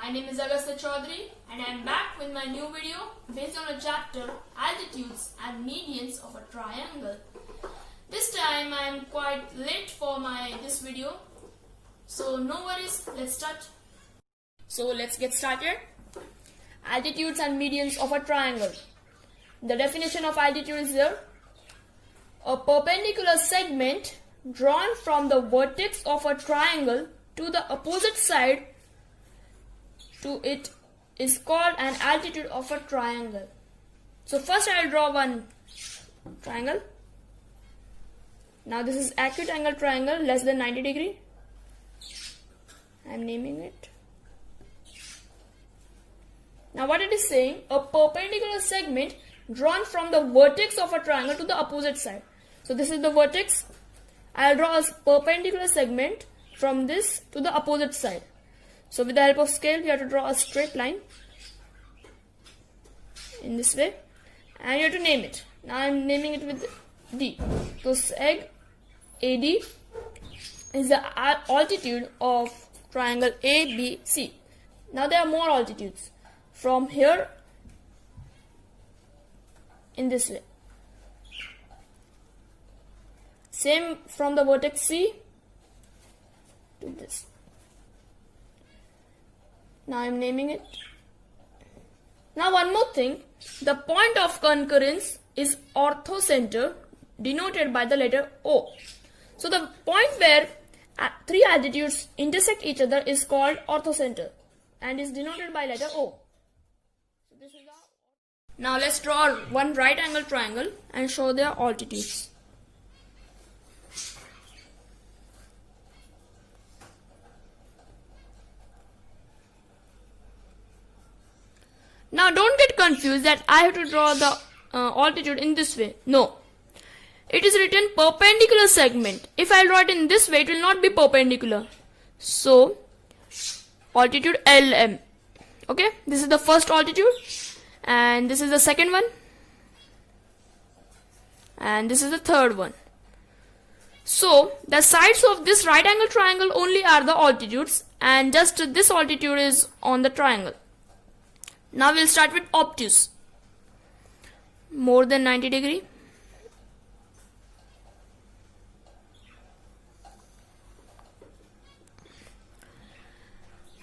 My name is Agastya Chaudhary and I am back with my new video based on a chapter Altitudes and Medians of a Triangle. This time I am quite late for this video, so no worries, let's start. So let's get started. Altitudes and medians of a triangle. The definition of altitude is here. A perpendicular segment drawn from the vertex of a triangle to the opposite side to it is called an altitude of a triangle. So first I will draw one triangle. Now this is acute angle triangle less than 90 degree. I am naming it. Now what it is saying, a perpendicular segment drawn from the vertex of a triangle to the opposite side. So this is the vertex. I will draw a perpendicular segment from this to the opposite side. So with the help of scale, we have to draw a straight line in this way, and you have to name it. Now I am naming it with D. So seg AD is the altitude of triangle ABC. Now there are more altitudes from here in this way. Same from the vertex C to this. Now I am naming it. Now one more thing, the point of concurrence is orthocenter denoted by the letter O. So the point where three altitudes intersect each other is called orthocenter and is denoted by letter O. So this is now let's draw one right angle triangle and show their altitudes. Now don't get confused that I have to draw the altitude in this way. No. It is written perpendicular segment. If I draw it in this way, it will not be perpendicular. So, altitude LM. Okay, this is the first altitude. And this is the second one. And this is the third one. So, the sides of this right angle triangle only are the altitudes. And just this altitude is on the triangle. Now we'll start with obtuse. More than 90 degree.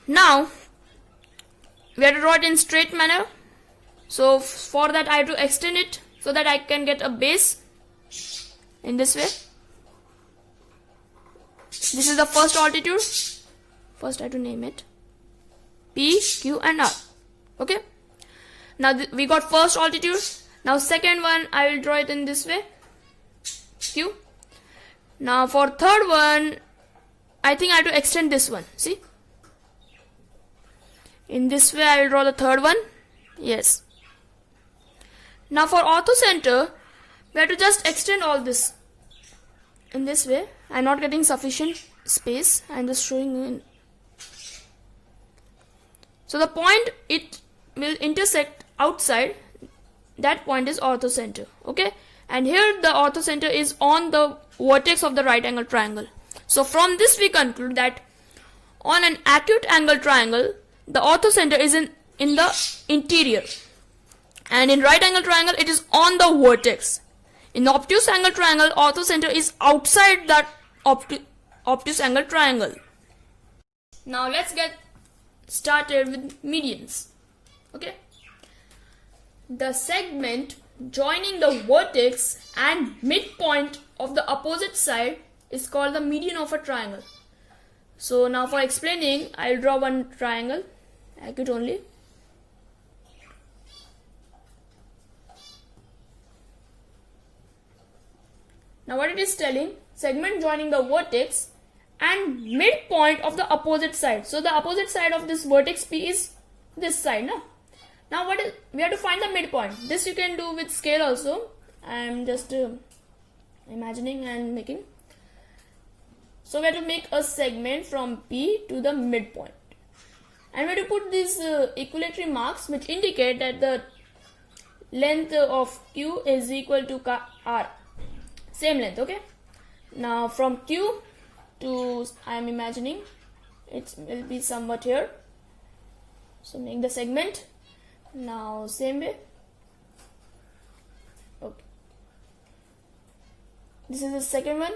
Now we have to draw it in straight manner. So for that I have to extend it so that I can get a base in this way. This is the first altitude. First I have to name it P, Q and R. Okay, now we got first altitude. Now second one I will draw it in this way, Q. Now for third one I think I have to extend this one. See, in this way I will draw the third one. Yes. Now for orthocenter we have to just extend all this in this way. I am not getting sufficient space. I am just showing in. So the point it will intersect outside, that point is orthocenter. Okay, and here the orthocenter is on the vertex of the right angle triangle. So from this we conclude that on an acute angle triangle the orthocenter is in the interior, and in right angle triangle it is on the vertex. In obtuse angle triangle orthocenter is outside that obtuse angle triangle. Now let's get started with medians. Okay, the segment joining the vertex and midpoint of the opposite side is called the median of a triangle. So now for explaining, I will draw one triangle, acute only. Now what it is telling, segment joining the vertex and midpoint of the opposite side. So the opposite side of this vertex P is this side, no? Now we have to find the midpoint. This you can do with scale also. I am just imagining and making. So we have to make a segment from P to the midpoint. And we have to put these equilateral marks which indicate that the length of Q is equal to R. Same length, okay? Now from Q to, I am imagining it will be somewhat here. So make the segment. Now same way. Okay. This is the second one.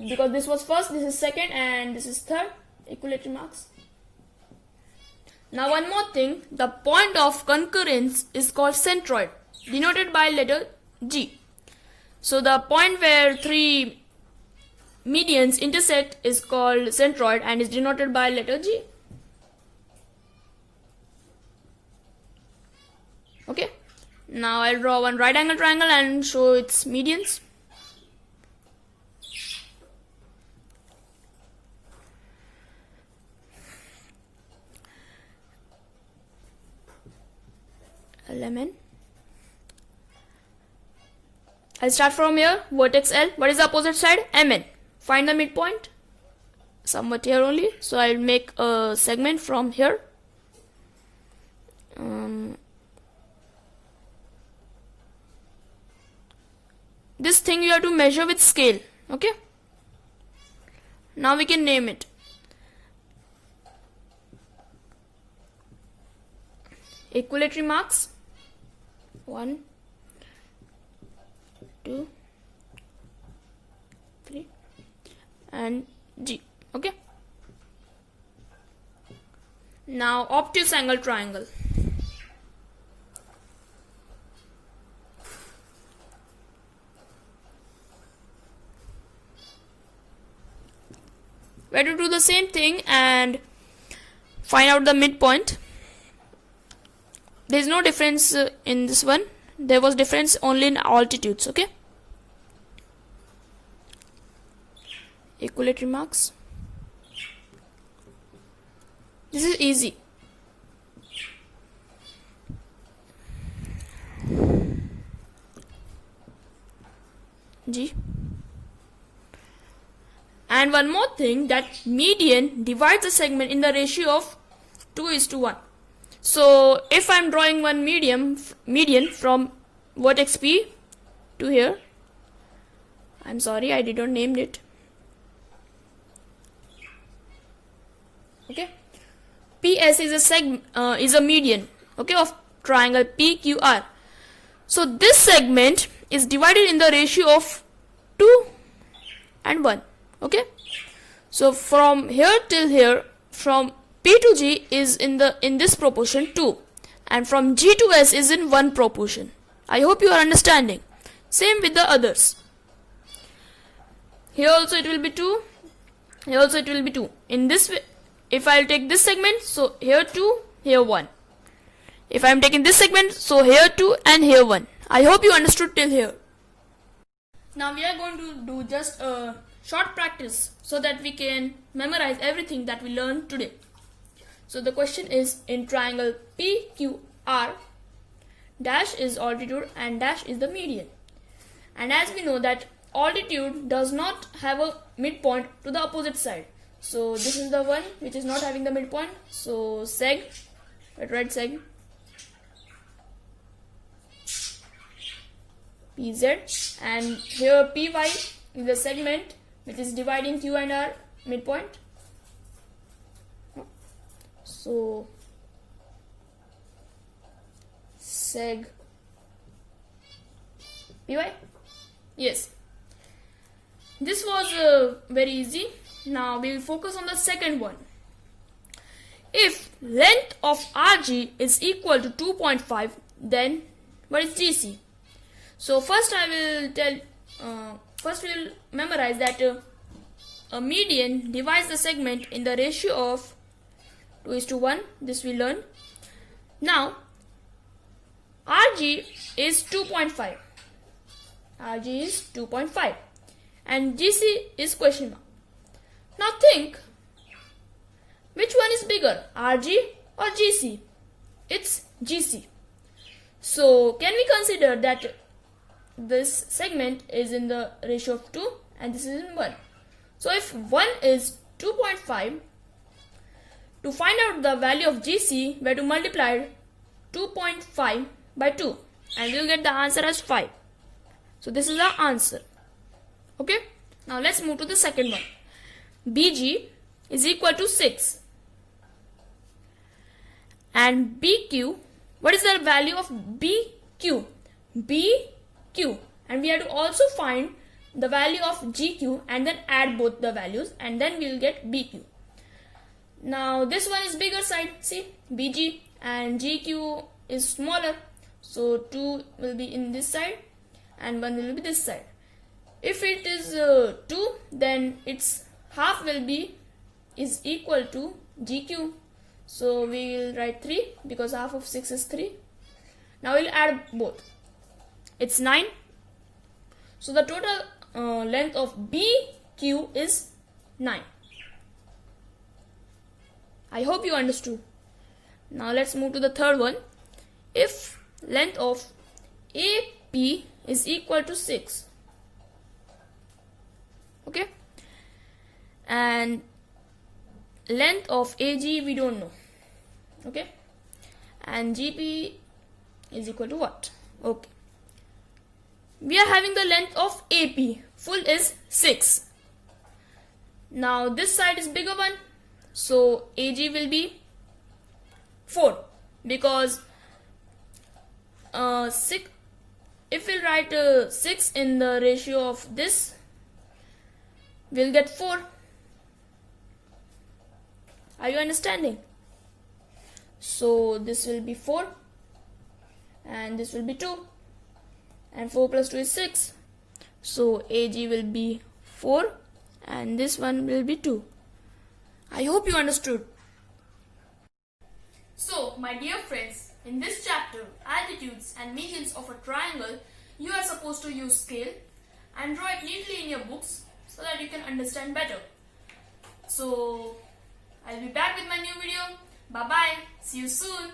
Because this was first, this is second, and this is third. Equilateral marks. Now one more thing, the point of concurrence is called centroid, denoted by letter G. So the point where three medians intersect is called centroid and is denoted by letter G. Okay. Now I'll draw one right angle triangle and show its medians. Lemon. I'll start from here. Vertex L. What is the opposite side? MN. Find the midpoint. Somewhat here only. So I'll make a segment from here. This thing you have to measure with scale. Okay. Now we can name it. Equilateral marks. 1, 2, 3 and G. Okay. Now obtuse angle triangle. We have to do the same thing and find out the midpoint. There is no difference in this one. There was difference only in altitudes. Okay. Equilateral marks. This is easy. G. And one more thing, that median divides the segment in the ratio of 2:1. So if I am drawing one median from vertex P to here, I'm sorry I did not name it. Okay, PS is a median, okay, of triangle PQR. So this segment is divided in the ratio of 2 and 1. Okay, so from here till here, from P to G is in this proportion 2, and from G to S is in 1 proportion. I hope you are understanding. Same with the others. Here also it will be 2. Here also it will be 2. In this way, if I will take this segment, so here 2, here 1. If I am taking this segment, so here 2 and here 1. I hope you understood till here. Now we are going to do just a short practice so that we can memorize everything that we learned today. So the question is, in triangle PQR, dash is altitude and dash is the median. And as we know that altitude does not have a midpoint to the opposite side. So this is the one which is not having the midpoint. So seg, write seg, PZ, and here PY is the segment which is dividing Q and R midpoint. So seg PY. Yes, this was very easy. Now we will focus on the second one. If length of RG is equal to 2.5, then what is GC? So first I will first we will memorize that a median divides the segment in the ratio of 2:1. This we learn. Now RG is 2.5. RG is 2.5 and GC is question mark. Now think, which one is bigger, RG or GC? It's GC. So can we consider that this segment is in the ratio of 2 and this is in 1. So if 1 is 2.5, to find out the value of GC, we have to multiply 2.5 by 2 and we will get the answer as 5. So this is our answer. Okay. Now let's move to the second one. BG is equal to 6. And BQ, what is the value of BQ? BQ. And we have to also find the value of GQ and then add both the values, and then we'll get BQ. Now this one is bigger side, see, BG, and GQ is smaller. So 2 will be in this side and 1 will be this side. If it is 2, then its half will be is equal to GQ. So we will write 3 because half of 6 is 3. Now we'll add both. It's 9. So the total length of BQ is 9. I hope you understood. Now let's move to the third one. If length of AP is equal to 6, okay, and length of AG we don't know, okay, and GP is equal to what? Okay, we are having the length of AP full is 6. Now this side is bigger one, so AG will be 4 because 6, if we'll write 6 in the ratio of this, we'll get 4. Are you understanding? So this will be 4 and this will be 2, and 4 plus 2 is 6. So AG will be 4 and this one will be 2. I hope you understood. So my dear friends, in this chapter, altitudes and medians of a triangle, you are supposed to use scale and draw it neatly in your books so that you can understand better. So I'll be back with my new video. Bye bye. See you soon.